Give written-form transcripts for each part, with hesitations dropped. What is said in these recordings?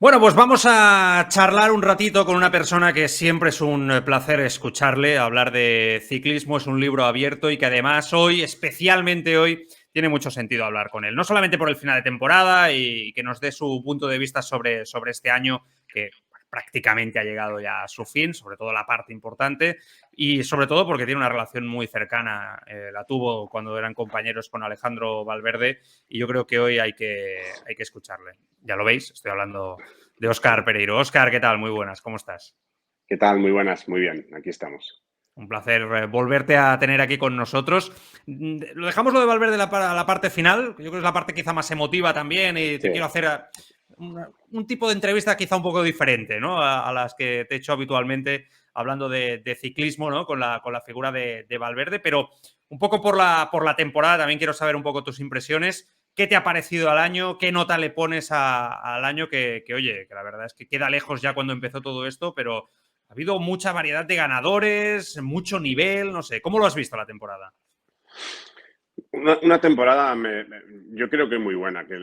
Bueno, pues vamos a charlar un ratito con una persona que siempre es un placer escucharle. Hablar de ciclismo es un libro abierto y que además hoy, especialmente hoy, tiene mucho sentido hablar con él. No solamente por el final de temporada y que nos dé su punto de vista sobre este año que prácticamente ha llegado ya a su fin, sobre todo la parte importante, y sobre todo porque tiene una relación muy cercana. La tuvo cuando eran compañeros con Alejandro Valverde y yo creo que hoy hay que escucharle. Ya lo veis, estoy hablando de Óscar Pereiro. Óscar, ¿qué tal? Muy buenas, ¿cómo estás? ¿Qué tal? Muy buenas, muy bien, aquí estamos. Un placer volverte a tener aquí con nosotros. Lo dejamos lo de Valverde a la parte final, que yo creo que es la parte quizá más emotiva también y Sí, te quiero hacer un tipo de entrevista quizá un poco diferente, ¿no? A las que te he hecho habitualmente hablando de ciclismo, ¿no? Con la figura de Valverde, pero un poco por la temporada también quiero saber un poco tus impresiones. ¿Qué te ha parecido al año? ¿Qué nota le pones al año oye, que la verdad es que queda lejos ya cuando empezó todo esto, pero ha habido mucha variedad de ganadores, mucho nivel, no sé. ¿Cómo lo has visto la temporada? una temporada yo creo que muy buena, que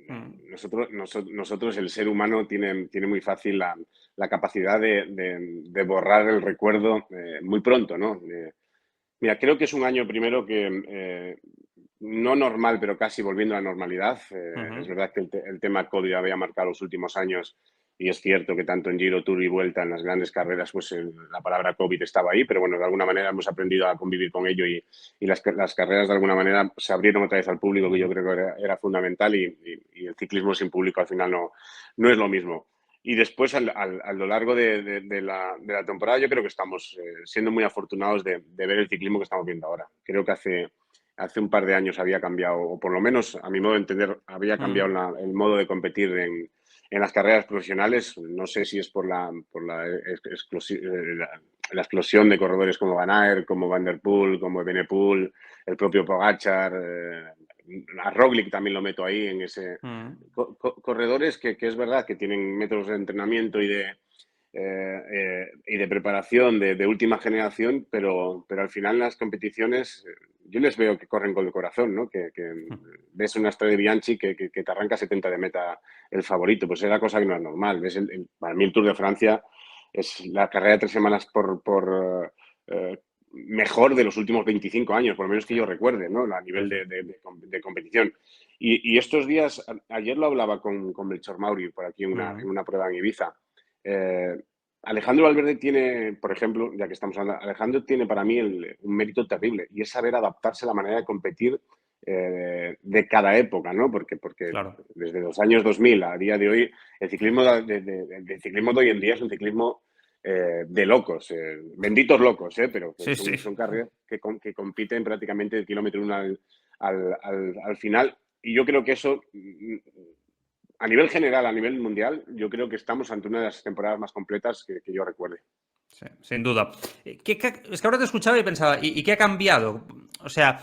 Mm, nosotros, el ser humano, tiene muy fácil la capacidad de borrar el recuerdo muy pronto, ¿no? Mira, creo que es un año primero que no normal, pero casi volviendo a la normalidad. Es ujú. verdad que el tema COVID había marcado los últimos años y es cierto que tanto en Giro, Tour y Vuelta, en las grandes carreras, pues la palabra COVID estaba ahí, pero bueno, de alguna manera hemos aprendido a convivir con ello y las carreras de alguna manera se abrieron otra vez al público, que yo creo que era fundamental y el ciclismo sin público al final no es lo mismo. Y después, a lo largo de la temporada, yo creo que estamos siendo muy afortunados de ver el ciclismo que estamos viendo ahora. Creo que hace un par de años había cambiado, o por lo menos a mi modo de entender, había cambiado Mm. el modo de competir en las carreras profesionales. No sé si es por la explosión de corredores como Van Aert, como Van der Poel, como Evenepoel, el propio Pogacar, a Roglic también lo meto ahí en ese Mm. corredores que es verdad que tienen métodos de entrenamiento y de preparación de última generación, pero al final en las competiciones yo les veo que corren con el corazón, ¿no? Que ves una Strade Bianchi que te arranca 70 de meta el favorito, pues era cosa que no es normal. Ves para mí el Tour de Francia es la carrera de 3 semanas mejor de los últimos 25 años, por lo menos que Sí, yo recuerde, ¿no? A sí, nivel sí. de competición. Y estos días, ayer lo hablaba con Melchor Mauri por aquí en Mm. una prueba en Ibiza. Eh, Alejandro Valverde tiene, por ejemplo, ya que estamos hablando, Alejandro tiene para mí un mérito terrible y es saber adaptarse a la manera de competir de cada época, ¿no? Porque Claro. desde los años 2000 a día de hoy, el ciclismo de hoy en día es un ciclismo de locos, benditos locos, pero Sí, sí. son carreras que compiten prácticamente de kilómetro uno al final. Y yo creo que eso, a nivel general, a nivel mundial, yo creo que estamos ante una de las temporadas más completas que yo recuerde. Sí, sin duda. Es que ahora te escuchaba y pensaba, ¿y qué ha cambiado? O sea,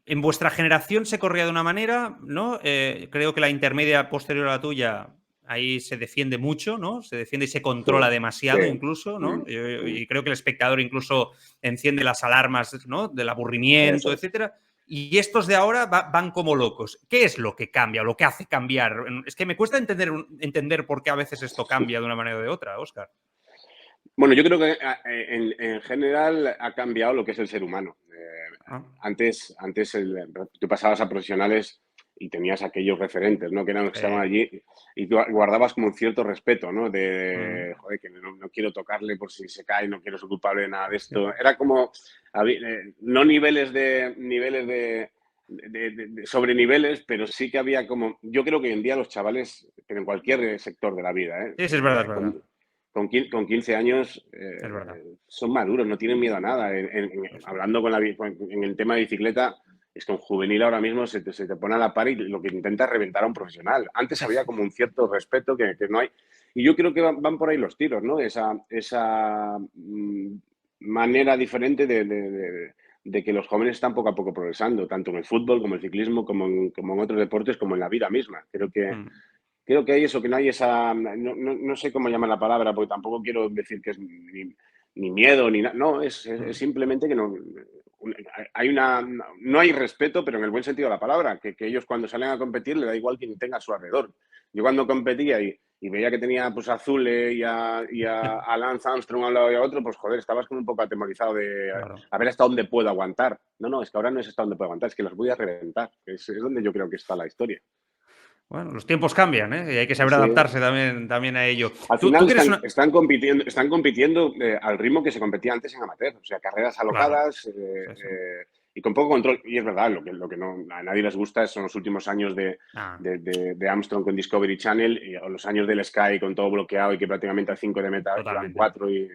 en vuestra generación se corría de una manera, ¿no? Creo que la intermedia posterior a la tuya, ahí se defiende mucho, ¿no? Se defiende y se controla Sí. demasiado incluso, ¿no? Mm. Y creo que el espectador incluso enciende las alarmas, ¿no? Del aburrimiento, Eso es. etcétera. Y estos de ahora van como locos. ¿Qué es lo que cambia o lo que hace cambiar? Es que me cuesta entender por qué a veces esto cambia de una manera o de otra, Óscar. Bueno, yo creo que en general ha cambiado lo que es el ser humano. Ah, Antes tú pasabas a profesionales y tenías aquellos referentes, ¿no? Que eran los que estaban sí. allí y tú guardabas como un cierto respeto, ¿no? Mm. Joder, que no quiero tocarle por si se cae, no quiero ser culpable de nada de Sí. esto. Era como, no sobre niveles, pero sí que había como, yo creo que hoy en día los chavales, pero en cualquier sector de la vida, Sí, sí, es verdad, es verdad. con 15 años Es verdad. son maduros, no tienen miedo a nada. Sí, sí. Hablando en el tema de bicicleta, es que un juvenil ahora mismo se te pone a la par y lo que intenta es reventar a un profesional. Antes había como un cierto respeto que no hay. Y yo creo que van por ahí los tiros, ¿no? Esa manera diferente de que los jóvenes están poco a poco progresando, tanto en el fútbol como en el ciclismo, como en otros deportes, como en la vida misma. Mm. Creo que hay eso, que no hay esa, no sé cómo llamar la palabra, porque tampoco quiero decir que es ni miedo, ni nada, no, es Mm. simplemente que no hay respeto, pero en el buen sentido de la palabra, que ellos cuando salen a competir le da igual quien tenga a su alrededor. Yo cuando competía y veía que tenía pues a Zule a Lance Armstrong a un lado y a otro, pues joder, estabas como un poco atemorizado de Claro. a ver hasta dónde puedo aguantar. No, es que ahora no es hasta dónde puedo aguantar, es que los voy a reventar. Es donde yo creo que está la historia. Bueno, los tiempos cambian, ¿eh? Y hay que saber Sí. adaptarse también a ello. Al Tú final que eres una... están compitiendo al ritmo que se competía antes en amateur, o sea, carreras Claro, alocadas sí, sí. y con poco control. Y es verdad, lo que no, a nadie les gusta son los últimos años Ah, de Armstrong con Discovery Channel o los años del Sky con todo bloqueado y que prácticamente a 5 de meta iban totalmente. 4 y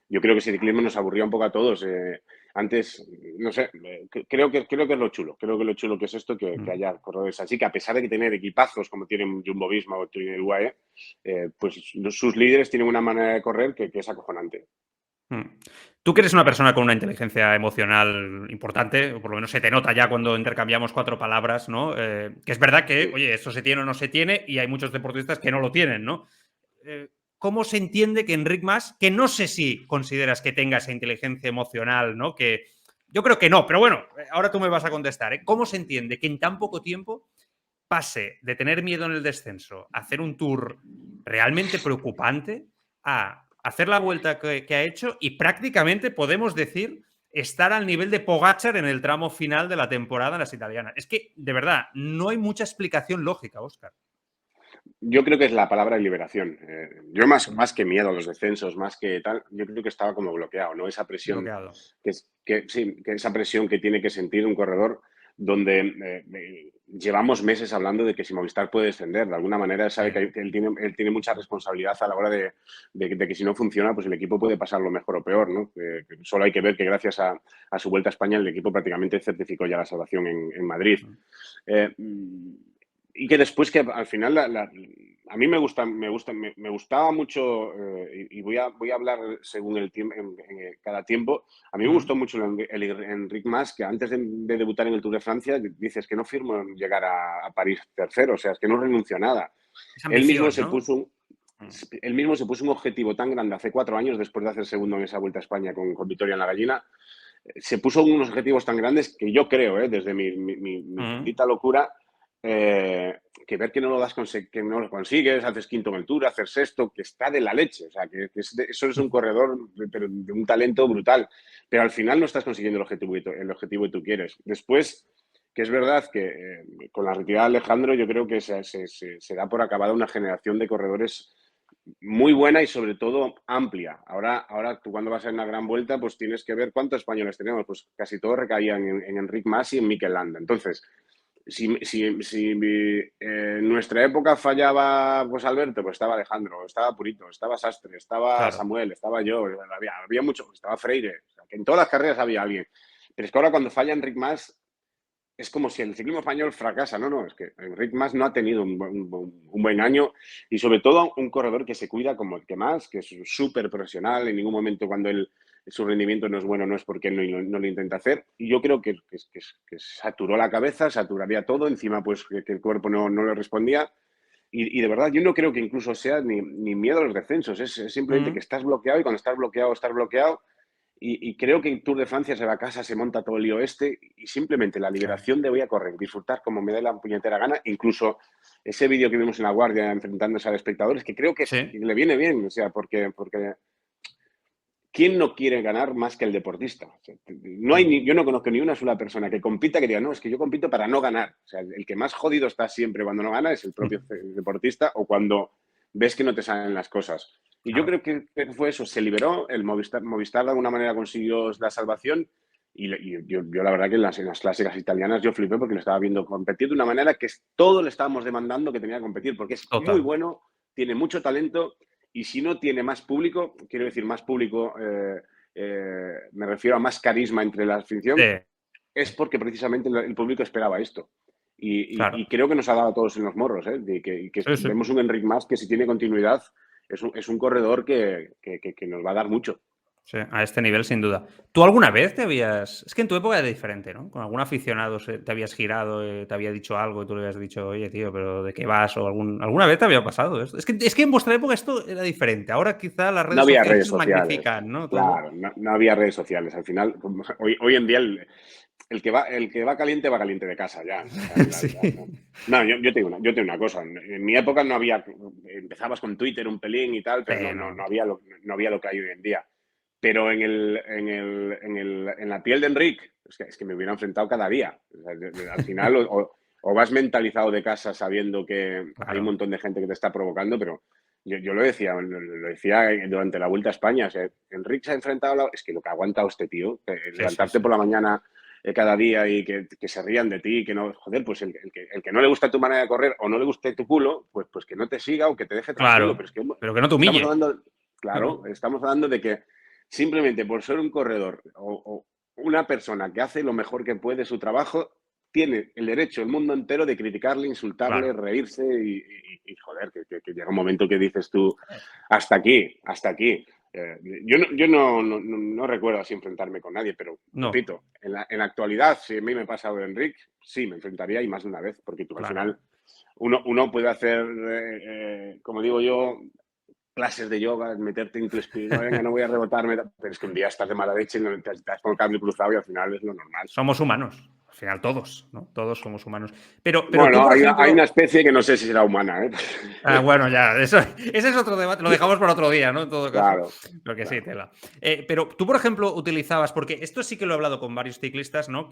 yo creo que ese ciclismo nos aburría un poco a todos. Antes, no sé, creo que es lo chulo. Creo que lo chulo que es esto, que haya corredores así, que a pesar de que tener equipazos como tienen Jumbo-Visma o tiene el UAE, pues sus líderes tienen una manera de correr que es acojonante. Mm. Tú que eres una persona con una inteligencia emocional importante, o por lo menos se te nota ya cuando intercambiamos 4 palabras, ¿no? Que es verdad que, Sí. oye, esto se tiene o no se tiene, y hay muchos deportistas que no lo tienen, ¿no? ¿Cómo se entiende que Enric Mas, que no sé si consideras que tenga esa inteligencia emocional, ¿no? Que yo creo que no, pero bueno, ahora tú me vas a contestar, ¿eh? ¿Cómo se entiende que en tan poco tiempo pase de tener miedo en el descenso a hacer un tour realmente preocupante a hacer la vuelta que ha hecho y prácticamente podemos decir estar al nivel de Pogacar en el tramo final de la temporada en las italianas? Es que, de verdad, no hay mucha explicación lógica, Óscar. Yo creo que es la palabra liberación. Yo más que miedo a los descensos, más que tal, yo creo que estaba como bloqueado, ¿no? Esa presión Bloqueado. sí, que esa presión que tiene que sentir un corredor donde llevamos meses hablando de que si Movistar puede descender, de alguna manera sabe que él tiene mucha responsabilidad a la hora de que si no funciona, pues el equipo puede pasarlo mejor o peor, ¿no? Que solo hay que ver que gracias a su vuelta a España el equipo prácticamente certificó ya la salvación en Madrid. Eh, y que después que al final a mí me gustaba mucho y voy a hablar según el tiempo en cada tiempo. A mí me gustó mucho el Enric Mas, que antes de debutar en el Tour de Francia dices que no firmo llegar a París tercero, o sea, es que no renunció a nada. Esa Él mismo ambición, se ¿no? puso él mismo se puso un objetivo tan grande hace 4 años después de hacer segundo en esa Vuelta a España con Vitoria en la Gallina. Se puso unos objetivos tan grandes que yo creo, desde mi bendita locura, que ver que no lo que no lo consigues, haces quinto en el Tour, hacer sexto, que está de la leche. O sea, eso es un corredor pero de un talento brutal. Pero al final no estás consiguiendo el objetivo que tú quieres. Después, que es verdad que con la retirada de Alejandro, yo creo que se da por acabada una generación de corredores muy buena y sobre todo amplia. Ahora tú cuando vas a una gran vuelta, pues tienes que ver cuántos españoles tenemos. Pues casi todos recaían en Enric Mas y en Mikel Landa. Entonces, si en nuestra época fallaba pues Alberto, pues estaba Alejandro, estaba Purito, estaba Sastre, estaba Claro. Samuel, estaba yo, había mucho, estaba Freire, o sea, que en todas las carreras había alguien. Pero es que ahora cuando falla Enric Mas, es como si el ciclismo español fracasa. No, es que Enric Mas no ha tenido un buen año y sobre todo un corredor que se cuida como el que más, que es súper profesional. En ningún momento cuando su rendimiento no es bueno no es porque él no lo intenta hacer. Y yo creo que saturó la cabeza, saturaría todo, encima pues que el cuerpo no le respondía. Y de verdad, yo no creo que incluso sea ni miedo a los descensos, es simplemente que estás bloqueado y cuando estás bloqueado. Y creo que en Tour de Francia se va a casa, se monta todo el lío y simplemente la Sí. liberación de voy a correr, disfrutar como me dé la puñetera gana, incluso ese vídeo que vimos en La Guardia enfrentándose al espectador, es que creo que Sí. le viene bien, o sea, porque ¿quién no quiere ganar más que el deportista? O sea, yo no conozco ni una sola persona que compita que diga, no, es que yo compito para no ganar. O sea, el que más jodido está siempre cuando no gana es el propio deportista o cuando ves que no te salen las cosas. Y yo Claro. creo que fue eso, se liberó, el Movistar de alguna manera consiguió la salvación y yo la verdad que en las clásicas italianas yo flipé porque lo estaba viendo competir de una manera que todos le estábamos demandando que tenía que competir porque es muy Total. bueno, tiene mucho talento y si no tiene más público, quiero decir más público, me refiero a más carisma entre la afición, Sí. es porque precisamente el público esperaba esto. Y Claro. creo que nos ha dado a todos en los morros, de que Sí, sí. vemos un Enric Mas que si tiene continuidad es un corredor que nos va a dar mucho. Sí, a este nivel sin duda. ¿Tú alguna vez te habías... Es que en tu época era diferente, ¿no? Con algún aficionado te habías girado, te había dicho algo y tú le habías dicho, oye, tío, pero ¿de qué vas? O alguna vez te había pasado esto. Es que en vuestra época esto era diferente. Ahora quizá las No redes había redes sociales sociales, magnifican, ¿no? Todo. claro, no había redes sociales. Al final, hoy en día el que va caliente de casa ya. O sea, Sí. no, yo te digo una cosa. En mi época no había, empezabas con Twitter un pelín y tal, pero Sí, no. no había lo que hay hoy en día. Pero en la piel de Enric, es que me hubiera enfrentado cada día. O sea, al final, o vas mentalizado de casa sabiendo que hay un Claro, montón de gente que te está provocando, pero yo lo decía durante la Vuelta a España. O sea, Enric se ha enfrentado es que lo que ha aguantado este tío, sí, sí, levantarte sí. por la mañana cada día y que se rían de ti, que no, joder, pues el que no le gusta tu manera de correr o no le guste tu culo, pues que no te siga o que te deje tranquilo. Pero Claro, es que pero que no te estamos humille. hablando, claro, estamos hablando de que simplemente por ser un corredor o una persona que hace lo mejor que puede su trabajo, tiene el derecho el mundo entero de criticarle, insultarle, Claro. reírse y joder, que llega un momento que dices tú, hasta aquí, hasta aquí. Yo no recuerdo así enfrentarme con nadie, pero No, repito, en la actualidad, si a mí me ha pasado de Enric, sí, me enfrentaría y más de una vez, porque tú, al claro. final uno puede hacer, como digo yo, clases de yoga, meterte en tu espíritu, venga, no voy a rebotarme, pero es que un día estás de mala leche y te has con el cable cruzado y al final es lo normal. Somos humanos. Al final todos, ¿no? Todos somos humanos. Pero tú, Bueno, por hay una ejemplo... especie que no sé si será humana, ¿eh? Bueno, ya, ese es otro debate, lo dejamos para otro día, ¿no? En todo caso, Claro, porque sí, claro. tela. Pero tú, por ejemplo, utilizabas, porque esto sí que lo he hablado con varios ciclistas, ¿no?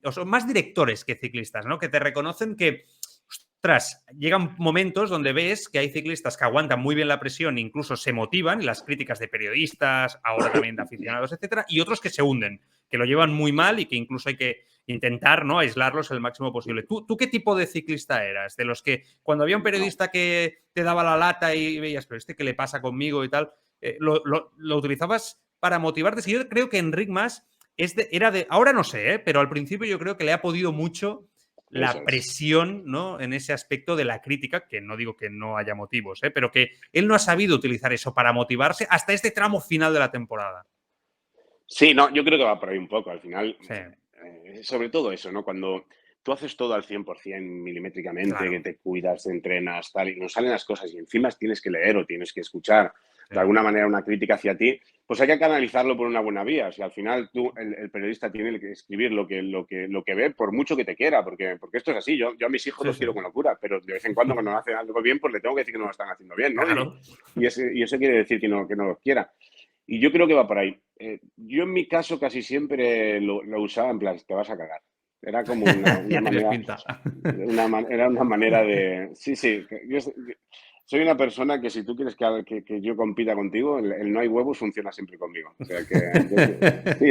O son más directores que ciclistas, ¿no? Que te reconocen que, ostras, llegan momentos donde ves que hay ciclistas que aguantan muy bien la presión, incluso se motivan, y las críticas de periodistas, ahora también de aficionados, etcétera, y otros que se hunden, que lo llevan muy mal y que incluso hay que intentar, ¿no? Aislarlos el máximo posible. ¿Tú qué tipo de ciclista eras? De los que cuando había un No. periodista que te daba la lata y veías, pero ¿qué le pasa conmigo y tal? ¿Lo utilizabas para motivarte? Sí, yo creo que Enric Mas era de, ahora no sé, pero al principio yo creo que le ha podido mucho Eso la es. presión, ¿no? En ese aspecto de la crítica, que no digo que no haya motivos, pero que él no ha sabido utilizar eso para motivarse hasta este tramo final de la temporada. Sí, no, yo creo que va por ahí un poco. Al final, Sí, sobre todo eso, ¿no? Cuando tú haces todo al 100% milimétricamente, que claro. te cuidas, te entrenas, tal, y no salen las cosas y encima tienes que leer o tienes que escuchar Sí, de alguna manera una crítica hacia ti, pues hay que canalizarlo por una buena vía. O sea, al final tú, el periodista tiene que escribir lo que ve por mucho que te quiera, porque esto es así. Yo a mis hijos sí, los sí. quiero con locura, pero de vez en cuando no hacen algo bien, pues le tengo que decir que no lo están haciendo bien, ¿no? Claro. Y eso quiere decir que no los quiera. Y yo creo que va por ahí. Yo en mi caso casi siempre lo usaba en plan, te vas a cagar. Era como una Ya tienes manera, pinta. era una manera de... Sí, sí, yo soy una persona que si tú quieres que yo compita contigo, el no hay huevos funciona siempre conmigo. O sea que sí,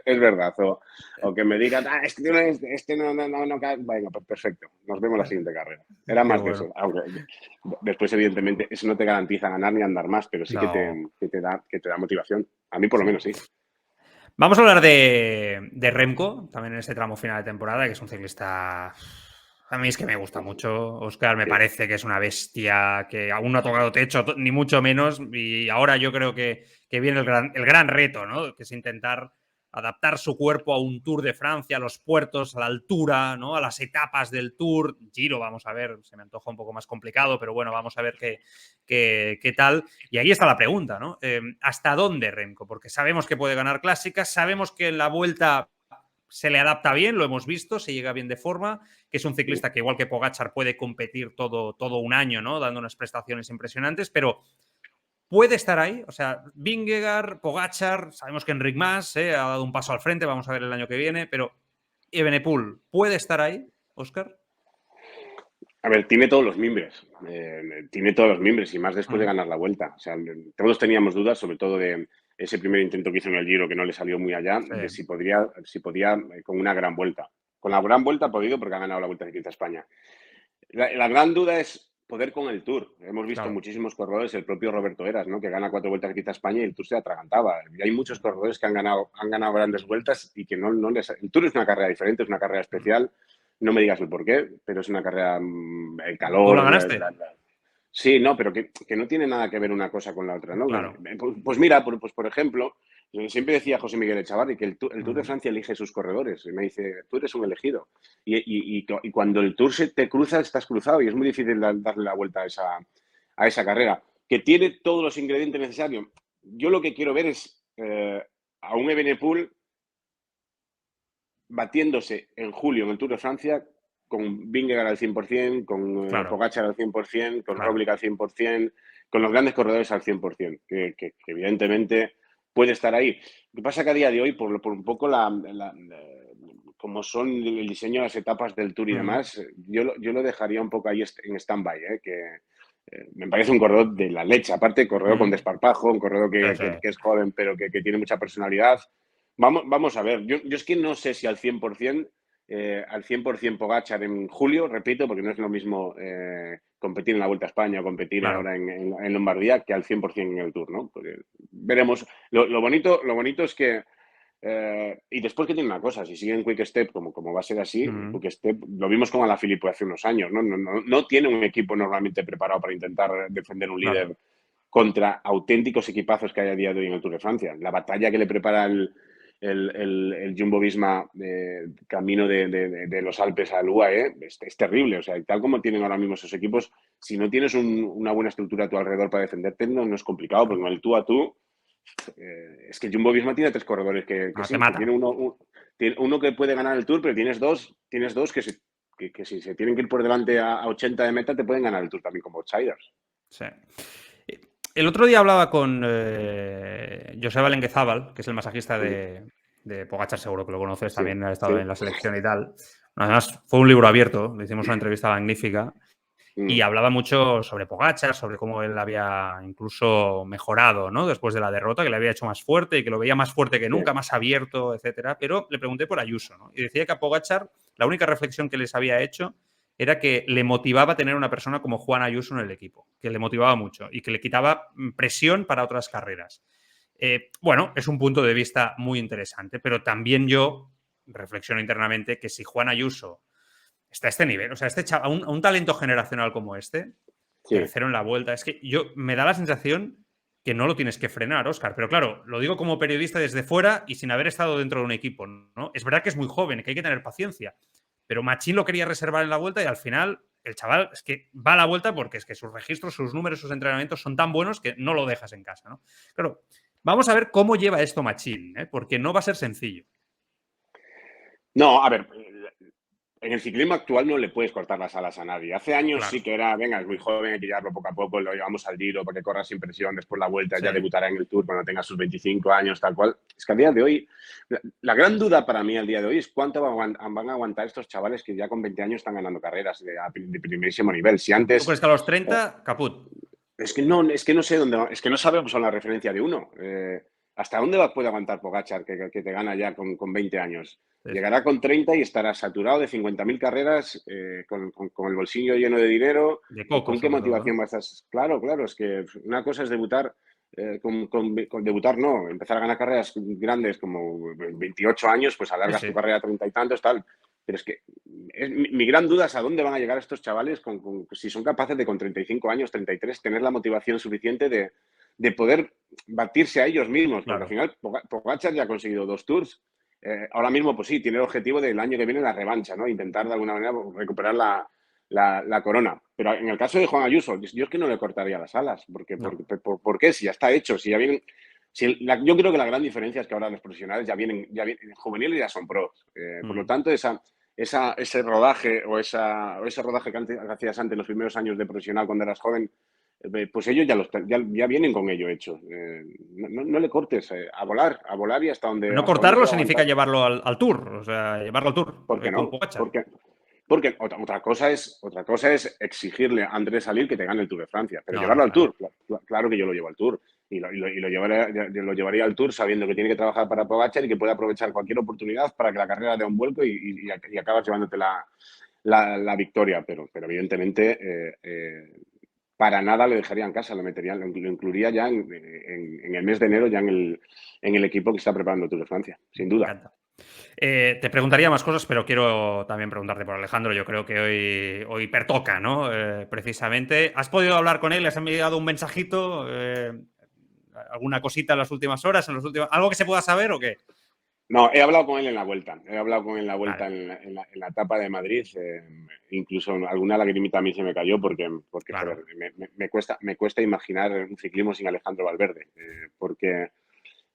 es verdad. O que me digan, este no, venga, pues perfecto, nos vemos la siguiente carrera. Era Qué más de bueno. eso. Aunque después, evidentemente, eso no te garantiza ganar ni andar más, pero sí No. que te da motivación. A mí por lo Sí. menos sí. Vamos a hablar de Remco, también en este tramo final de temporada, que es un ciclista. A mí es que me gusta mucho. Oscar me Sí. parece que es una bestia que aún no ha tocado techo, ni mucho menos. Y ahora yo creo que viene el gran reto, ¿no? Que es intentar adaptar su cuerpo a un Tour de Francia, a los puertos, a la altura, ¿no? A las etapas del Tour. Giro, vamos a ver, se me antoja un poco más complicado, pero bueno, vamos a ver qué tal. Y ahí está la pregunta, ¿no? ¿Hasta dónde Remco? Porque sabemos que puede ganar clásicas, sabemos que en la vuelta se le adapta bien, lo hemos visto, se llega bien de forma, que es un ciclista que igual que Pogačar puede competir todo un año, ¿no? Dando unas prestaciones impresionantes, pero puede estar ahí. O sea, Vingegaard, Pogačar, sabemos que Enric Mas ha dado un paso al frente, vamos a ver el año que viene, pero Evenepoel, ¿puede estar ahí, Óscar? A ver, tiene todos los mimbres. Tiene todos los mimbres y más después de ganar la vuelta. O sea, todos teníamos dudas, sobre todo de ese primer intento que hizo en el Giro, que no le salió muy allá, Sí, de si podía con una gran vuelta. Con la gran vuelta ha podido porque ha ganado la Vuelta Ciclista a España. La gran duda es poder con el Tour. Hemos visto claro. muchísimos corredores, el propio Roberto Heras, ¿no? Que gana 4 Vueltas Ciclista a España y el Tour se atragantaba. Y hay muchos corredores que han ganado grandes vueltas y que no les... El Tour es una carrera diferente, es una carrera especial. No me digas el por qué, pero es una carrera, el ¿Tú la calor, ganaste? Sí, no, pero que no tiene nada que ver una cosa con la otra, ¿no? Claro. Pues mira, pues por ejemplo, siempre decía José Miguel Echavarri que el Tour de Ujú. Francia elige sus corredores. Y me dice, tú eres un elegido. Y cuando el Tour se te cruza, estás cruzado y es muy difícil darle la vuelta a esa carrera. Que tiene todos los ingredientes necesarios. Yo lo que quiero ver es a un Evenepoel batiéndose en julio en el Tour de Francia con Vingegaard al 100%, con Claro, Pogačar al 100%, con claro. Roglic al 100%, con los grandes corredores al 100%, que evidentemente puede estar ahí. Lo que pasa que a día de hoy, por un poco como son el diseño de las etapas del Tour y Ujú. demás, yo lo dejaría un poco ahí en stand-by, me parece un corredor de la leche. Aparte, corredor con Ujú. desparpajo, un corredor Sí, que sí. es joven, pero que tiene mucha personalidad. Vamos a ver. Yo es que no sé si al 100%, al 100% Pogačar en julio, repito, porque no es lo mismo competir en la Vuelta a España o competir Claro. ahora en Lombardía que al 100% en el Tour, ¿no? Porque veremos. Lo bonito es que y después que tiene una cosa, si sigue en Quick Step como va a ser así, Ujú. Quick Step lo vimos con Alaphilippe hace unos años, ¿no? No tiene un equipo normalmente preparado para intentar defender un Claro. líder contra auténticos equipazos que hay a día de hoy en el Tour de Francia. La batalla que le prepara el Jumbo-Visma camino de los Alpes a UAE es terrible. O sea, tal como tienen ahora mismo esos equipos, si no tienes una buena estructura a tu alrededor para defenderte, no es complicado, porque con el tú a tú es que Jumbo-Visma tiene tres corredores que No, te sí, que mata. tiene tiene uno que puede ganar el Tour, pero tienes dos que si se tienen que ir por delante a 80 de meta te pueden ganar el Tour también como outsiders. Sí. El otro día hablaba con Joseba Lenguezábal, que es el masajista Mm, de Pogačar, seguro que lo conoces, sí, también ha estado sí. en la selección y tal. Además, fue un libro abierto, le hicimos una entrevista magnífica y Mm, hablaba mucho sobre Pogačar, sobre cómo él había incluso mejorado, ¿no? Después de la derrota, que le había hecho más fuerte y que lo veía más fuerte que sí, nunca, más abierto, etcétera. Pero le pregunté por Ayuso, ¿no? Y decía que a Pogačar la única reflexión que les había hecho era que le motivaba tener una persona como Juan Ayuso en el equipo, que le motivaba mucho y que le quitaba presión para otras carreras. Bueno, es un punto de vista muy interesante, pero también yo reflexiono internamente que si Juan Ayuso está a este nivel, o sea, a un talento generacional como este, sí. tercero en la vuelta, es que yo me da la sensación que no lo tienes que frenar, Óscar. Pero claro, lo digo como periodista desde fuera y sin haber estado dentro de un equipo, ¿no? Es verdad que es muy joven, que hay que tener paciencia, pero Machín lo quería reservar en la vuelta y al final el chaval es que va a la vuelta porque es que sus registros, sus números, sus entrenamientos son tan buenos que no lo dejas en casa, ¿no? Claro, vamos a ver cómo lleva esto Machín, ¿eh? Porque no va a ser sencillo. No, a ver, en el ciclismo actual no le puedes cortar las alas a nadie. Hace años sí Claro, que era, venga, es muy joven, hay que llevarlo poco a poco, lo llevamos al Giro para que corra sin presión, después la vuelta sí. ya debutará en el Tour cuando tenga sus 25 años, tal cual. Es que a día de hoy, la gran duda para mí al día de hoy es cuánto van a aguantar estos chavales que ya con 20 años están ganando carreras de primerísimo nivel. Si ¿Tú crees antes que a los eh, 30, caput? es que no sé dónde, es que no sabemos a la referencia de uno. ¿Hasta dónde puede aguantar Pogačar que te gana ya con 20 años? Sí, sí. Llegará con 30 y estará saturado de 50.000 carreras, con el bolsillo lleno de dinero. De ¿Y coco, con qué sobre todo, motivación ¿no? vas a...? Claro, claro, es que una cosa es debutar, con debutar no, empezar a ganar carreras grandes como 28 años, pues Sí, alargas tu sí. carrera a 30 y tantos, tal. Pero es que mi gran duda es a dónde van a llegar estos chavales si son capaces de con 35 años, 33, tener la motivación suficiente de poder batirse a ellos mismos, porque al Claro. final Pogačar ya ha conseguido 2 tours. Ahora mismo, pues sí, tiene el objetivo del año que viene la revancha, ¿no? Intentar de alguna manera recuperar la corona. Pero en el caso de Juan Ayuso, yo es que no le cortaría las alas. No. ¿Por qué? Si ya está hecho, si ya vienen. Yo creo que la gran diferencia es que ahora los profesionales ya vienen juveniles y ya son pros. Por lo Mm. tanto, ese rodaje o ese rodaje que hacías antes en los primeros años de profesional cuando eras joven, pues ellos ya vienen con ello hecho. No le cortes, a volar y No hasta dónde cortarlo puede significa aguantar. llevarlo al Tour, o sea, llevarlo al Tour, ¿Por qué con no? Pogačar. Porque otra cosa es exigirle a Andrés Salir que te gane el Tour de Francia, pero No, no, llevarlo al claro. Tour, claro que yo lo llevo al Tour. Lo llevaría al Tour sabiendo que tiene que trabajar para Pogačar y que puede aprovechar cualquier oportunidad para que la carrera dé un vuelco y acabas llevándote la victoria. Pero evidentemente, para nada le dejaría en casa, lo incluiría ya en el mes de enero, ya en el equipo que está preparando el Tour de Francia, sin Me duda. encanta. Te preguntaría más cosas, pero quiero también preguntarte por Alejandro. Yo creo que hoy pertoca, ¿no? Precisamente. ¿Has podido hablar con él? ¿Le has enviado un mensajito? ¿Alguna cosita en las últimas horas? ¿Algo que se pueda saber o qué? No, he hablado con él en la vuelta. He hablado con él en la vuelta Vale, en la etapa de Madrid. Incluso alguna lagrimita a mí se me cayó porque joder, claro. me cuesta imaginar un ciclismo sin Alejandro Valverde. Porque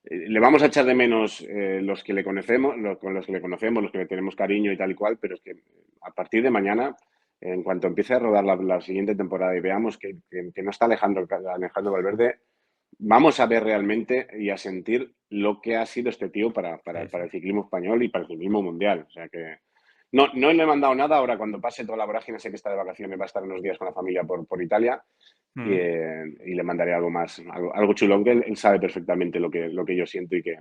le vamos a echar de menos los que le conocemos, con los que le conocemos, los que le tenemos cariño y tal y cual, pero es que a partir de mañana, en cuanto empiece a rodar la siguiente temporada y veamos que no está Alejandro Valverde, vamos a ver realmente y a sentir lo que ha sido este tío para Sí, sí. el ciclismo español y para el ciclismo mundial. O sea que no le he mandado nada. Ahora, cuando pase toda la vorágine, sé que está de vacaciones, va a estar unos días con la familia por Italia Mm. y le mandaré algo más, algo chulo, aunque él sabe perfectamente lo que yo siento y que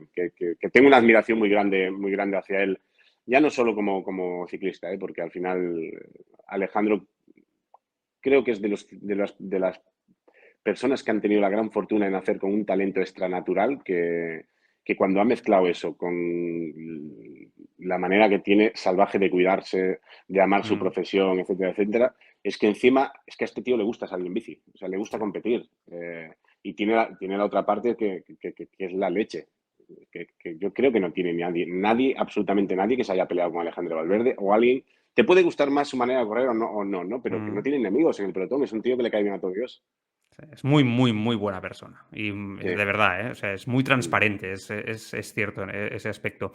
tengo una admiración muy grande hacia él, ya no solo como ciclista, porque al final Alejandro creo que es de las personas que han tenido la gran fortuna de nacer con un talento extranatural que cuando ha mezclado eso con la manera que tiene salvaje de cuidarse, de amar su Mm. profesión, etcétera, etcétera, es que encima, es que a este tío le gusta salir en bici, o sea, le gusta Sí. competir. Y tiene la otra parte que es la leche. Que yo creo que no tiene nadie, absolutamente nadie que se haya peleado con Alejandro Valverde o alguien. Te puede gustar más su manera de correr o no, ¿no? Pero que no Mm. tiene enemigos en el pelotón. Es un tío que le cae bien a todo Dios. Sí, es muy, muy, muy buena persona. Y Sí. de verdad, ¿eh? O sea, es muy Mm. transparente, es cierto ese aspecto.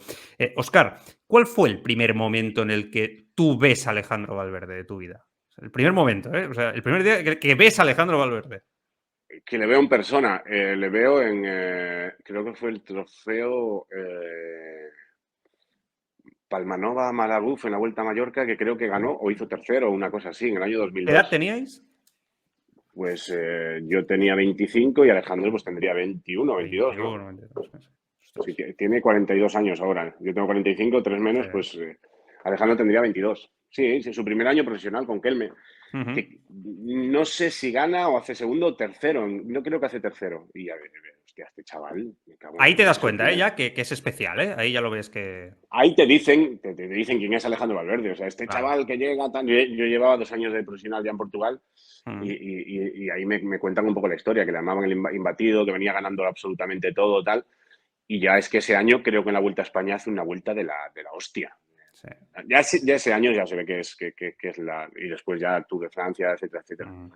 Óscar, ¿cuál fue el primer momento en el que tú ves a Alejandro Valverde de tu vida? O sea, el primer momento, ¿eh? O sea, el primer día que ves a Alejandro Valverde. Que le veo en persona. Le veo en, creo que fue el trofeo Palmanova Malabuf en la Vuelta a Mallorca, que creo que ganó o hizo tercero o una cosa así, en el año ¿Qué edad 2002. teníais? Pues yo tenía 25 y Alejandro pues tendría 21 o 22, ¿no? 21, 22 meses. Sí, Ostras. tiene 42 años ahora. Yo tengo 45, tres Sí. menos, pues Alejandro tendría 22. Sí, sí, su primer año profesional con Kelme. Ujú. Que no sé si gana o hace segundo o tercero. No creo que hace tercero. Y a ver, hostia, este chaval, me cago en Ahí la te das leche. El cuenta, ¿eh? primer... Ya que es especial, ¿eh? Ahí ya lo ves que. Ahí te dicen quién es Alejandro Valverde. O sea, este Claro. chaval que llega tan. Yo llevaba 2 años de profesional ya en Portugal Mm. y ahí me cuentan un poco la historia, que le llamaban el imbatido, que venía ganando absolutamente todo, tal. Y ya es que ese año creo que en la Vuelta a España hace una vuelta de la hostia. Sí. Ya ese año ya se ve que es la. Y después ya Tour de Francia, etcétera, etcétera. Mm.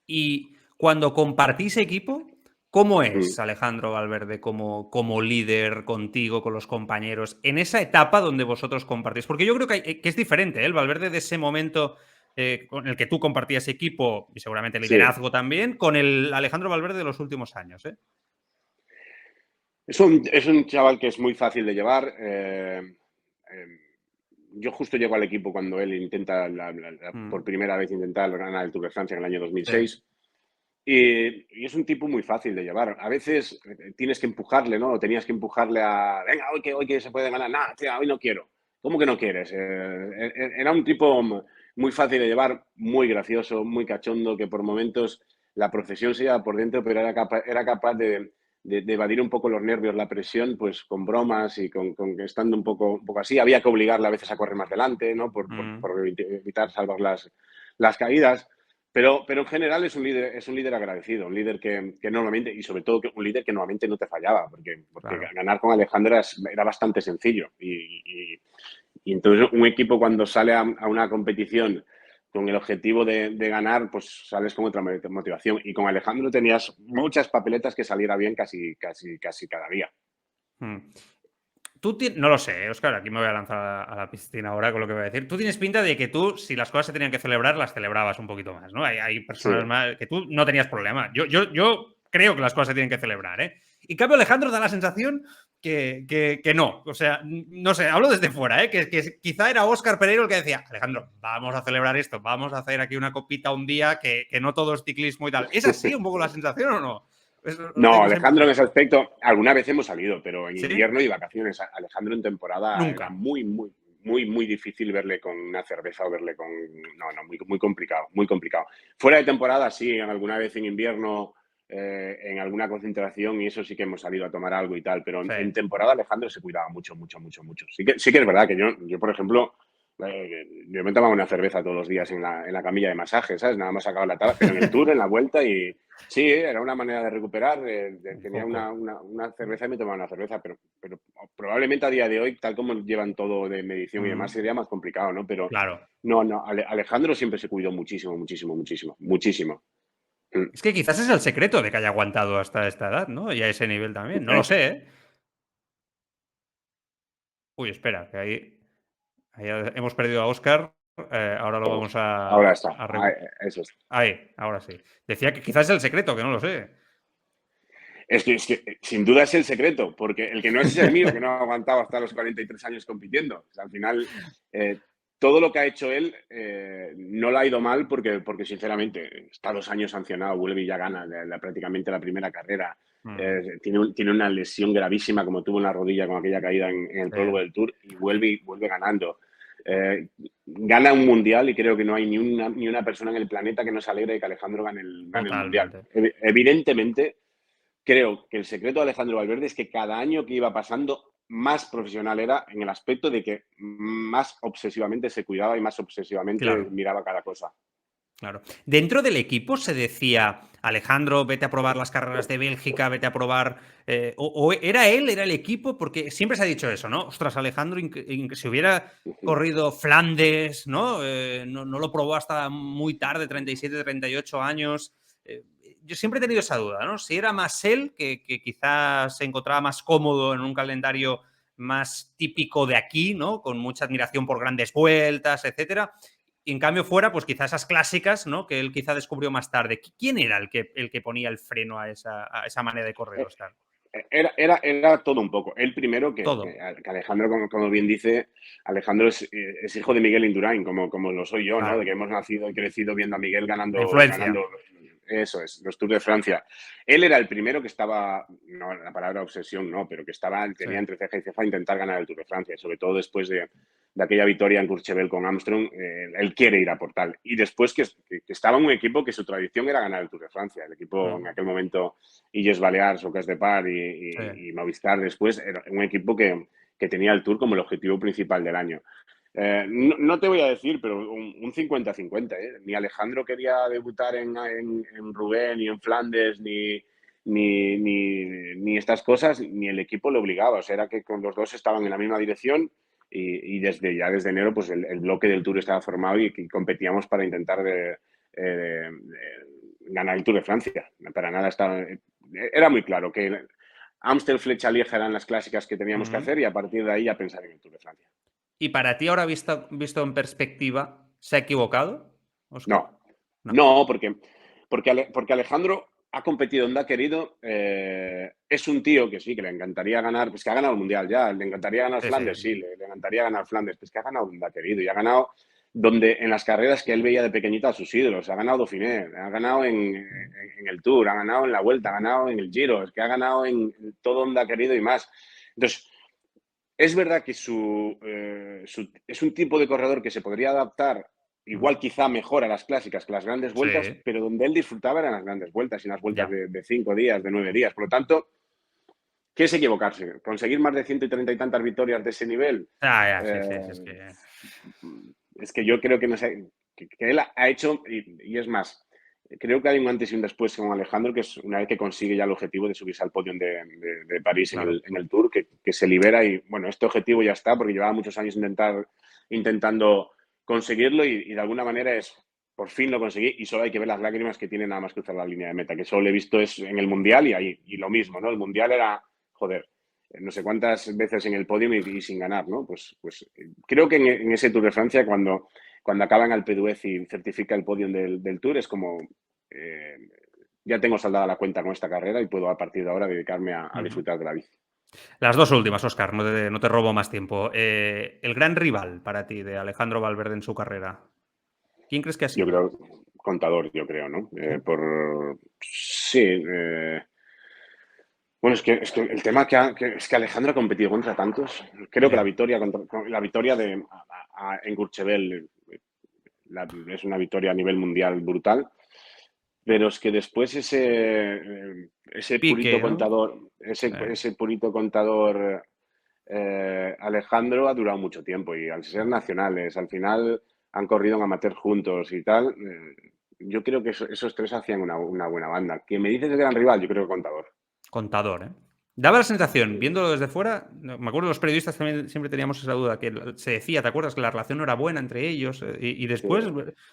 Y cuando compartís equipo, ¿cómo Mm. es Alejandro Valverde como líder contigo, con los compañeros, en esa etapa donde vosotros compartís? Porque yo creo que es diferente, ¿eh? El Valverde de ese momento con el que tú compartías equipo y seguramente Sí, liderazgo también, con el Alejandro Valverde de los últimos años, ¿eh? es un chaval que es muy fácil de llevar. Eh, yo justo llego al equipo cuando él intenta, por Mm, primera vez, intentar ganar el Tour de Francia en el año sí. 2006. Y es un tipo muy fácil de llevar. A veces tienes que empujarle, ¿no? O tenías que empujarle a, venga, hoy que se puede ganar. Nada, tía, hoy no quiero. ¿Cómo que no quieres? Era un tipo muy fácil de llevar, muy gracioso, muy cachondo, que por momentos la procesión se iba por dentro, pero era capaz de evadir un poco los nervios, la presión, pues con bromas y con estando un poco así. Había que obligarle a veces a correr más delante, ¿no? Mm, Por evitar salvar las caídas. Pero en general es un líder agradecido, un líder que normalmente, y sobre todo un líder que normalmente no te fallaba, porque claro. ganar con Alejandro era bastante sencillo. Y entonces un equipo cuando sale a una competición con el objetivo de ganar, pues sales con otra motivación. Y con Alejandro tenías muchas papeletas que saliera bien casi cada día. Mm. No lo sé, Óscar, aquí me voy a lanzar a la piscina ahora con lo que voy a decir. Tú tienes pinta de que tú, si las cosas se tenían que celebrar, las celebrabas un poquito más, ¿no? Hay Sí. personas más que tú no tenías problema. Yo creo que las cosas se tienen que celebrar, ¿eh? Y en cambio Alejandro da la sensación que no. O sea, no sé, hablo desde fuera, ¿eh? Que quizá era Óscar Pereiro el que decía, Alejandro, vamos a celebrar esto, vamos a hacer aquí una copita un día que no todo es ciclismo y tal. ¿Es así un poco la sensación o no? No, ¿Os Alejandro en empuja? ese aspecto, alguna vez hemos salido, pero en ¿Sí? invierno y vacaciones. Alejandro en temporada era Nunca. muy difícil verle con una cerveza o verle con... No, no, muy complicado, muy complicado. Fuera de temporada, sí, alguna vez en invierno, en alguna concentración y eso sí que hemos salido a tomar algo y tal, pero Sí. en temporada Alejandro se cuidaba mucho. Sí que es verdad que yo por ejemplo, yo me tomaba una cerveza todos los días en la camilla de masaje, ¿sabes? Nada más acababa la tarde, pero en el tour, en la vuelta y sí, era una manera de recuperar. Un Tenía poco. una cerveza y me tomaba una cerveza, pero probablemente a día de hoy, tal como llevan todo de medición y demás, Mm, sería más complicado, ¿no? Pero claro. no, Alejandro siempre se cuidó muchísimo. Mm. Es que quizás es el secreto de que haya aguantado hasta esta edad, ¿no? Y a ese nivel también. No lo sé, ¿eh? Uy, espera, que ahí hemos perdido a Óscar. Ahora lo vamos Ahora está. a Ah, recu- eso es. Ahí, ahora sí. Decía que quizás es el secreto, que no lo sé. Es que sin duda es el secreto, porque el que no es el mío, que no ha aguantado hasta los 43 años compitiendo. O sea, al final, eh, todo lo que ha hecho él no le ha ido mal porque sinceramente, está 2 años sancionado, vuelve y ya gana prácticamente la primera carrera. Mm, Tiene una lesión gravísima como tuvo en la rodilla con aquella caída en el sí, prólogo del Tour y vuelve ganando. Gana un mundial y creo que no hay ni una persona en el planeta que no se alegre de que Alejandro gane el mundial. totalmente. Evidentemente, creo que el secreto de Alejandro Valverde es que cada año que iba pasando, más profesional era en el aspecto de que más obsesivamente se cuidaba y más obsesivamente Claro. miraba cada cosa. Claro. Dentro del equipo se decía, Alejandro, vete a probar las carreras de Bélgica, vete a probar. O era él, era el equipo, porque siempre se ha dicho eso, ¿no? Ostras, Alejandro, si hubiera corrido Flandes, ¿no? No lo probó hasta muy tarde, 37, 38 años. Yo siempre he tenido esa duda, ¿no? Si era más él, que quizás se encontraba más cómodo en un calendario más típico de aquí, ¿no? Con mucha admiración por grandes vueltas, etcétera, y en cambio fuera, pues quizás esas clásicas, ¿no? Que él quizá descubrió más tarde. ¿Quién era el que ponía el freno a esa manera de correr, Eh, Oscar? Era todo un poco. El primero Todo. que Alejandro, como bien dice, Alejandro es hijo de Miguel Indurain, como lo soy yo, ¿no? De Claro. que hemos nacido y crecido viendo a Miguel La ganando influencia. eso es, los Tours de Francia. Él era el primero que estaba, no la palabra obsesión, no, pero que Sí. tenía entre ceja y ceja intentar ganar el Tour de Francia, sobre todo después de aquella victoria en Courchevel con Armstrong. Él quiere ir a por tal. Y después que estaba en un equipo que su tradición era ganar el Tour de Francia. El equipo en Mm, aquel momento, Illes Balears, Ocas de Par sí. y Movistar después, era un equipo que tenía el Tour como el objetivo principal del año. No te voy a decir, pero un 50-50. Ni Alejandro quería debutar en Rubén, ni en Flandes, ni estas cosas, ni el equipo le obligaba. O sea, era que con los dos estaban en la misma dirección y desde enero pues el bloque del Tour estaba formado y competíamos para intentar ganar el Tour de Francia. Para nada estaba... Era muy claro que Amstel, Flecha, Lieja eran las clásicas que teníamos que Mm. hacer y a partir de ahí a pensar en el Tour de Francia. ¿Y para ti, ahora visto en perspectiva, se ha equivocado, Oscar? No, No. no, porque Alejandro ha competido donde ha querido. Es un tío que sí, que le encantaría ganar, pues que ha ganado el Mundial ya. Le encantaría ganar Sí, sí. Flandes, sí, le encantaría ganar Flandes, pues que ha ganado donde ha querido y ha ganado donde en las carreras que él veía de pequeñito a sus ídolos. Ha ganado Dauphiné, ha ganado en el Tour, ha ganado en la Vuelta, ha ganado en el Giro, es que ha ganado en todo donde ha querido y más. Entonces, es verdad que es un tipo de corredor que se podría adaptar Mm. igual quizá mejor a las clásicas que las grandes vueltas, Sí, pero donde él disfrutaba eran las grandes vueltas y las vueltas ya. de 5 días, de 9 días. Por lo tanto, ¿qué es equivocarse? ¿Conseguir más de 130 y tantas victorias de ese nivel? Ah, ya, sí, sí, sí, es Eh, que... es que yo creo que, no sé, que él ha hecho, y es más, creo que hay un antes y un después con Alejandro, que es una vez que consigue ya el objetivo de subirse al podio de París Claro. en el Tour, que se libera y, bueno, este objetivo ya está, porque llevaba muchos años intentando conseguirlo y de alguna manera es, por fin lo conseguí y solo hay que ver las lágrimas que tiene nada más cruzar la línea de meta, que solo he visto es en el Mundial y ahí, y lo mismo, ¿no? El Mundial era, joder, no sé cuántas veces en el podio y sin ganar, ¿no? Pues creo que en ese Tour de Francia, cuando acaba en Alpe d'Huez y certifica el podio del Tour, es como, eh, ya tengo saldada la cuenta con esta carrera y puedo a partir de ahora dedicarme a Ujú. disfrutar de la bici. Las dos últimas, Oscar, no te robo más tiempo. El gran rival para ti de Alejandro Valverde en su carrera, ¿quién crees que ha Yo sido? creo, contador, yo creo, ¿no? ¿Sí? Sí, bueno, es que el tema es que Alejandro ha competido contra tantos. Creo que Ya. la victoria en Courchevel es una victoria a nivel mundial brutal. Pero es que después ese purito Pique, ¿no? contador, Sí. ese purito contador Alejandro ha durado mucho tiempo y al ser nacionales, al final han corrido en amateur juntos y tal. Yo creo que esos tres hacían una buena banda. ¿Quién me dices el gran rival? Yo creo que contador. Contador, ¿eh? Daba la sensación, viéndolo desde fuera, me acuerdo los periodistas también siempre teníamos esa duda, que se decía, ¿te acuerdas? Que la relación no era buena entre ellos, y Sí. después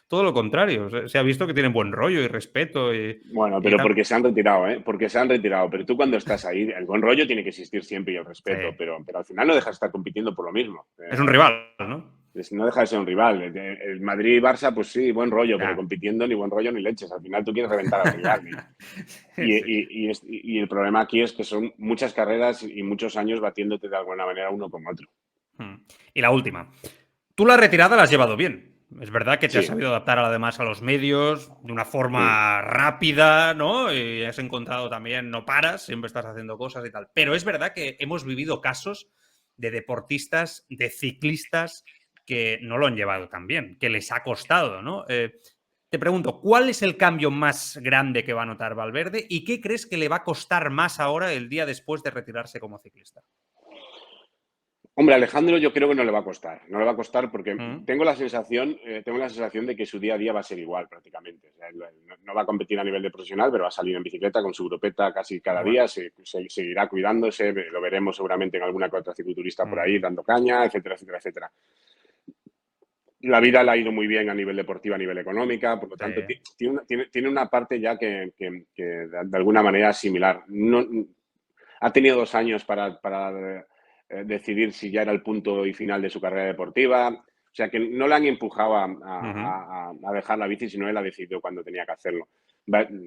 todo lo contrario, se ha visto que tienen buen rollo y respeto Bueno, y pero tal. porque se han retirado, ¿eh? Porque se han retirado. Pero tú cuando estás ahí, el buen rollo tiene que existir siempre y el Sí. respeto, pero al final no dejas de estar compitiendo por lo mismo. Es un rival, ¿no? No deja de ser un rival. El Madrid y Barça, pues sí, buen rollo, pero Ya. compitiendo ni buen rollo ni leches. Al final tú quieres reventar al rival. Sí, sí. Y el problema aquí es que son muchas carreras y muchos años batiéndote de alguna manera uno con otro. Y la última. Tú la retirada la has llevado bien. Es verdad que te has Sí. sabido adaptar además a los medios de una Mm. forma rápida, ¿no? Y has encontrado también, no paras, siempre estás haciendo cosas y tal. Pero es verdad que hemos vivido casos de deportistas, de ciclistas que no lo han llevado tan bien, que les ha costado, ¿no? Te pregunto, ¿cuál es el cambio más grande que va a notar Valverde y qué crees que le va a costar más ahora el día después de retirarse como ciclista? Hombre, Alejandro yo creo que no le va a costar. No le va a costar porque ¿Mm? tengo la sensación de que su día a día va a ser igual prácticamente. O sea, no va a competir a nivel de profesional, pero va a salir en bicicleta con su grupeta casi cada Bueno. día, seguirá cuidándose, lo veremos seguramente en alguna que otra cicloturista por ahí Mm. dando caña, etcétera, etcétera, etcétera. La vida le ha ido muy bien a nivel deportivo, a nivel económica, por lo Sí. tanto, tiene una parte ya que de alguna manera es similar. No, ha tenido 2 años para decidir si ya era el punto y final de su carrera deportiva. O sea, que no le han empujado Ujú. a dejar la bici, sino él ha decidido cuando tenía que hacerlo.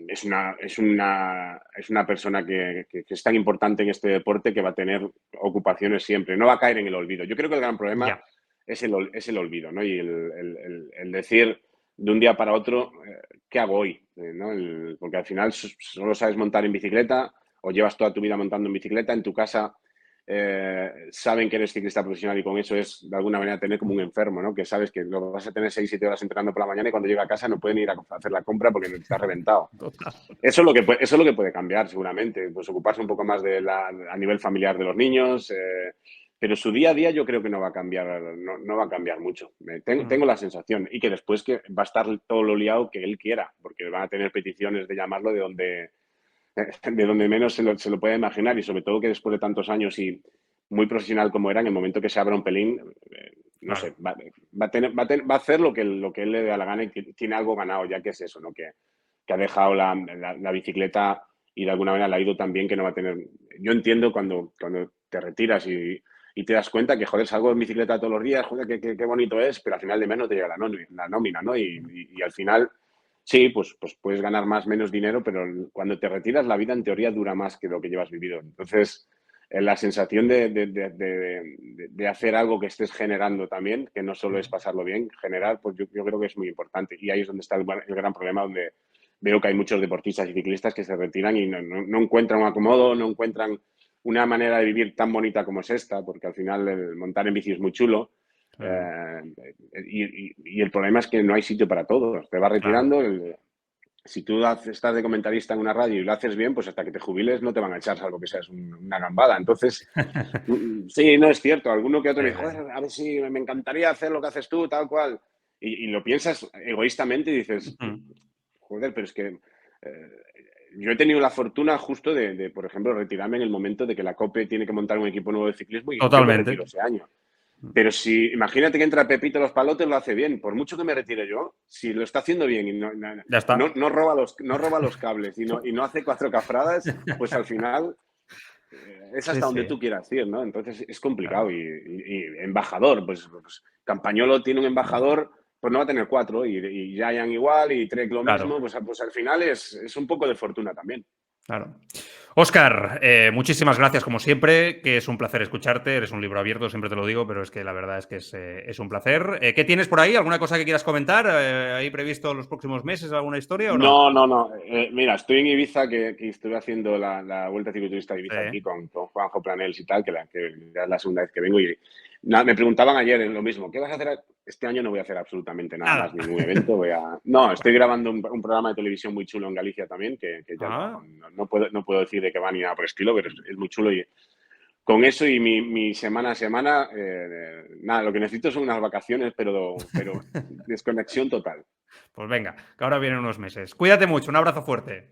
Es una persona que es tan importante en este deporte que va a tener ocupaciones siempre. No va a caer en el olvido. Yo creo que el gran problema Ya. es el olvido, ¿no? Y el decir de un día para otro, ¿qué hago hoy? ¿No? Porque al final solo sabes montar en bicicleta o llevas toda tu vida montando en bicicleta, en tu casa saben que eres ciclista profesional y con eso es de alguna manera tener como un enfermo, ¿no? Que sabes que lo vas a tener 6 7 horas entrenando por la mañana y cuando llega a casa no pueden ir a hacer la compra porque está reventado. Total. Eso es lo que puede cambiar seguramente, pues ocuparse un poco más a nivel familiar de los niños, pero su día a día yo creo que no va a cambiar, no va a cambiar mucho. Tengo la sensación y que después que va a estar todo lo liado que él quiera, porque van a tener peticiones de llamarlo de donde menos se lo puede imaginar y sobre todo que después de tantos años y muy profesional como era, en el momento que se abra un pelín, no sé, Claro. va a hacer lo que él le dé la gana y tiene algo ganado, ya que es eso, ¿no? Que ha dejado la bicicleta y de alguna manera la ha ido tan bien que no va a tener... Yo entiendo cuando te retiras y te das cuenta que, joder, salgo en bicicleta todos los días, joder, qué bonito es, pero al final de mes no te llega la nómina, ¿no? Y al final sí, pues puedes ganar más, menos dinero, pero cuando te retiras la vida en teoría dura más que lo que llevas vivido. Entonces, la sensación de hacer algo que estés generando también, que no solo es pasarlo bien, generar, pues yo creo que es muy importante. Y ahí es donde está el gran problema, donde veo que hay muchos deportistas y ciclistas que se retiran y no encuentran un acomodo, no encuentran una manera de vivir tan bonita como es esta, porque al final el montar en bici es muy chulo, eh, y el problema es que no hay sitio para todos. Te vas Claro. retirando. Si tú estás de comentarista en una radio y lo haces bien, pues hasta que te jubiles no te van a echar, salvo que seas una gambada. Entonces, sí, no es cierto. Alguno que otro me dice, joder, a ver si me encantaría hacer lo que haces tú, tal cual. Y lo piensas egoístamente y dices, Ujú. joder, pero es que yo he tenido la fortuna justo por ejemplo, retirarme en el momento de que la COPE tiene que montar un equipo nuevo de ciclismo y yo me Totalmente. retiro ese año. Pero si, imagínate que entra Pepito Los Palotes, lo hace bien. Por mucho que me retire yo, si lo está haciendo bien y Ya está. no roba los cables y no hace cuatro cafradas, pues al final es Sí, hasta donde sí. tú quieras ir, ¿no? Entonces es complicado. Claro. Y embajador, pues Campañolo tiene un embajador, pues no va a tener cuatro. Y Giant igual, y Trek lo Claro. mismo, pues al final es un poco de fortuna también. Claro. Óscar, muchísimas gracias como siempre, que es un placer escucharte, eres un libro abierto, siempre te lo digo, pero es que la verdad es que es un placer. ¿Qué tienes por ahí? ¿Alguna cosa que quieras comentar? ¿Hay previsto los próximos meses alguna historia o no? No. Mira, estoy en Ibiza, que estuve haciendo la Vuelta Cicloturista de Ibiza aquí Sí. con Juanjo Planels y tal, que ya es la segunda vez que vengo. Y nada, me preguntaban ayer en lo mismo, ¿qué vas a hacer? Este año no voy a hacer absolutamente nada más, Nada. ningún evento. No, estoy Bueno. grabando un programa de televisión muy chulo en Galicia también, que ya Ah, no puedo decir de qué va ni nada por el estilo, pero es muy chulo. Y con eso y mi semana a semana, nada, lo que necesito son unas vacaciones, pero desconexión total. pues venga, que ahora vienen unos meses. Cuídate mucho, un abrazo fuerte.